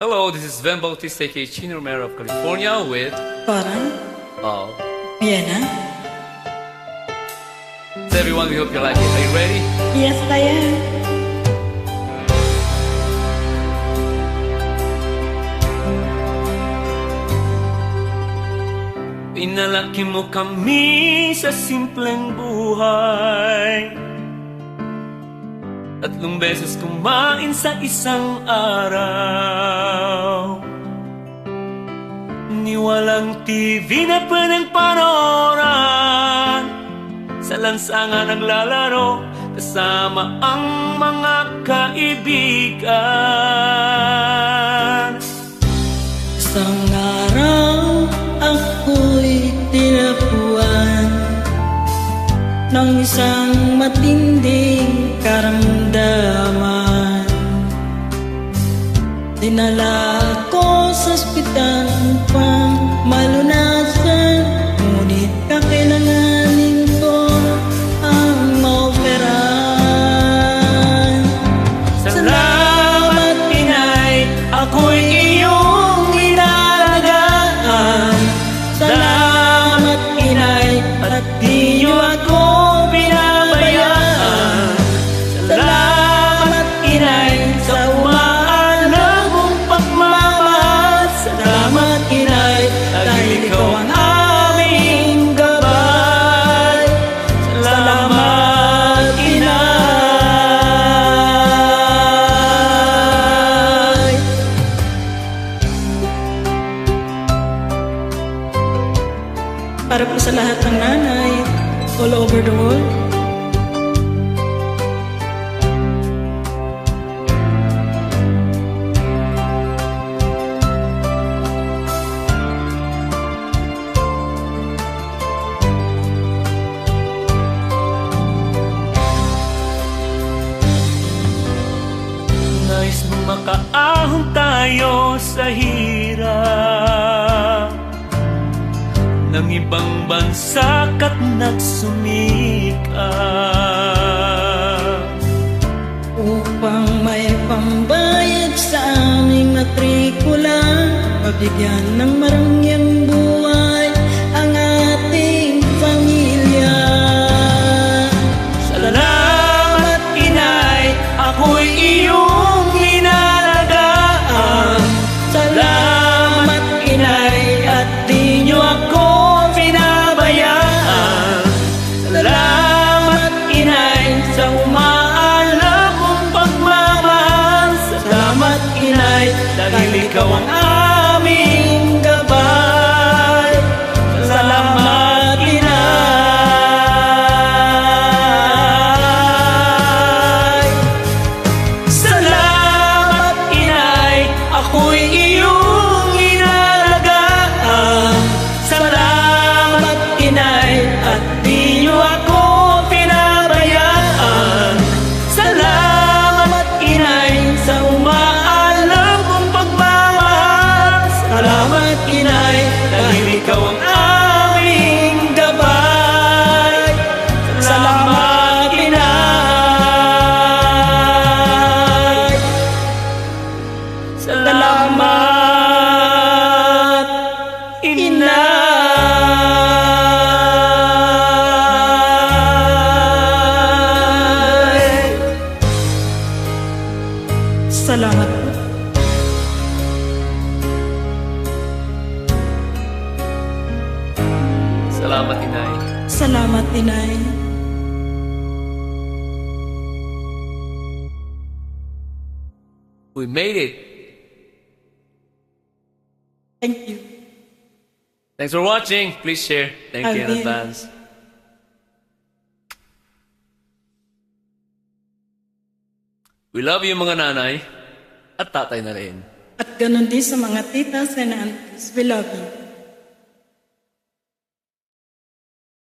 Hello, this is Ben Bautista, aka Chino Romero of California with Parang Oh. Vienna. So everyone, we hope you like it. Are you ready? Yes, I am. Pinalaki mo kami sa simpleng buhay. 3 beses kumain sa isang araw. Ni walang TV na pwedeng panooran. Sa lansangan naglalaro kasama ang mga kaibigan. Isang araw ako'y tinapuan ng isang matinding karamdaman. Dinala ko sa ospital upang malunasan, ngunit kakailanganin ko ang maoperahan. Salamat, Inay, ako'y iyong inalagaan. Salamat, Inay, at di niyo ako binabayaan. Salamat, Inay, sa umaalam mong pagmamahal. Salamat, Inay, dahil ikaw ang aming gabay. Salamat, Inay. Para po sa lahat ng nanay all over the world, nais mong makaahon tayo sa hirap ng ibang bansa ka't nagsumikap. upang may pambayad sa aming matrikula, mabigyan ng marangyang buhay ang ating pamilya. Salamat, Inay, ako'y iyong inalagaan. Salamat, Inay, at di niyo ako pinabayaan. Salamat, Inay, sa umaalam mong pagmamahal. Salamat, Inay, Dahil ikaw ang aming gabay. Salamat, Inay. Salamat, Inay, ako'y iyong inalagaan. Salamat, Inay, at di niyo ako pinabayaan. Salamat, Inay, sa umaalam mong pagmamahal. Salamat, Inay, dahil ikaw ang aming gabay. Salamat, Inay. Salamat, Inay. salamat po. Salamat, Inay. Salamat, Inay. We made it. Thank you. Thanks for watching. Please share. Thank you in Alvin. advance. We love you mga nanay at tatay na rin. At ganun din sa mga titas and aunties, we love you.